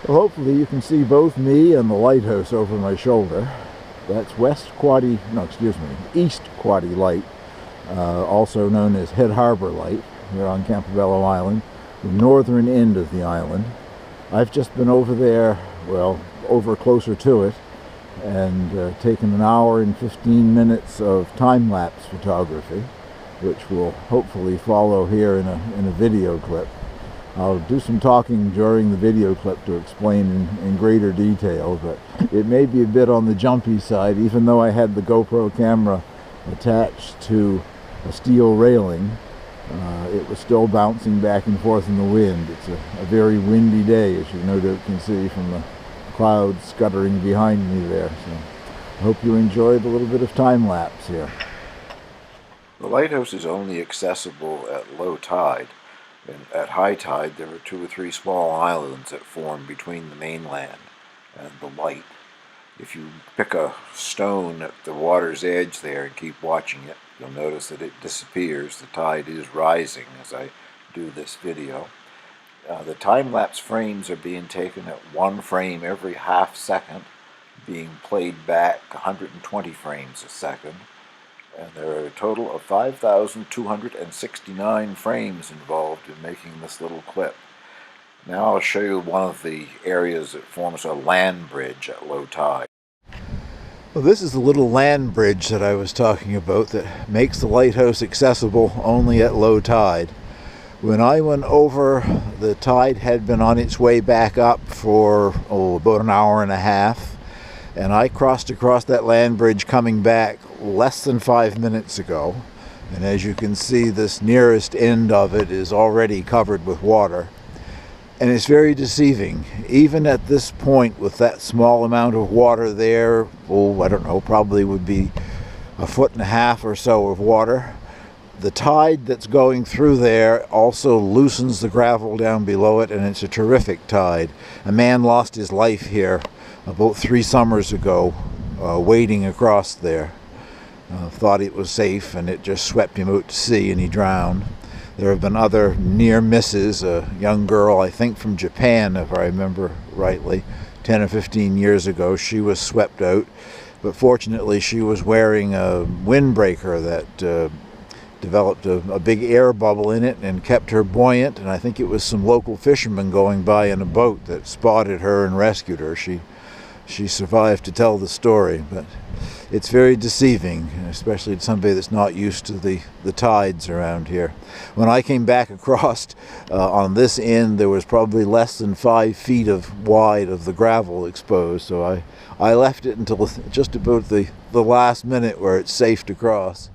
Well, hopefully you can see both me and the lighthouse over my shoulder. That's East Quoddy Light, also known as Head Harbour Light, here on Campobello Island, the northern end of the island. I've just been over there, well, over closer to it, and taken an hour and 15 minutes of time-lapse photography, which will hopefully follow here in a video clip. I'll do some talking during the video clip to explain in greater detail, but it may be a bit on the jumpy side, even though I had the GoPro camera attached to a steel railing. It was still bouncing back and forth in the wind. It's a very windy day, as you no doubt can see from the clouds scuttering behind me there. So I hope you enjoyed a little bit of time-lapse here. The lighthouse is only accessible at low tide. And at high tide, there are 2 or 3 small islands that form between the mainland and the light. If you pick a stone at the water's edge there and keep watching it, you'll notice that it disappears. The tide is rising as I do this video. The time-lapse frames are being taken at 1 frame every half second, being played back 120 frames a second. And there are a total of 5,269 frames involved in making this little clip. Now I'll show you one of the areas that forms a land bridge at low tide. Well, this is the little land bridge that I was talking about that makes the lighthouse accessible only at low tide. When I went over, the tide had been on its way back up for about an hour and a half, and I crossed across that land bridge coming back less than 5 minutes ago, and as you can see, this nearest end of it is already covered with water, and it's very deceiving. Even at this point, with that small amount of water there, I don't know, probably would be 1.5 feet or so of water. The tide that's going through there also loosens the gravel down below it, and it's a terrific tide. A man lost his life here about 3 summers ago, wading across there. Thought it was safe, and it just swept him out to sea, and he drowned. There have been other near misses. A young girl, I think from Japan, if I remember rightly, 10 or 15 years ago, she was swept out, but fortunately she was wearing a windbreaker that developed a big air bubble in it and kept her buoyant, and I think it was some local fishermen going by in a boat that spotted her and rescued her. She survived to tell the story, but it's very deceiving, especially to somebody that's not used to the tides around here. When I came back across on this end, there was probably less than 5 feet wide of the gravel exposed, so I left it until just about the last minute where it's safe to cross.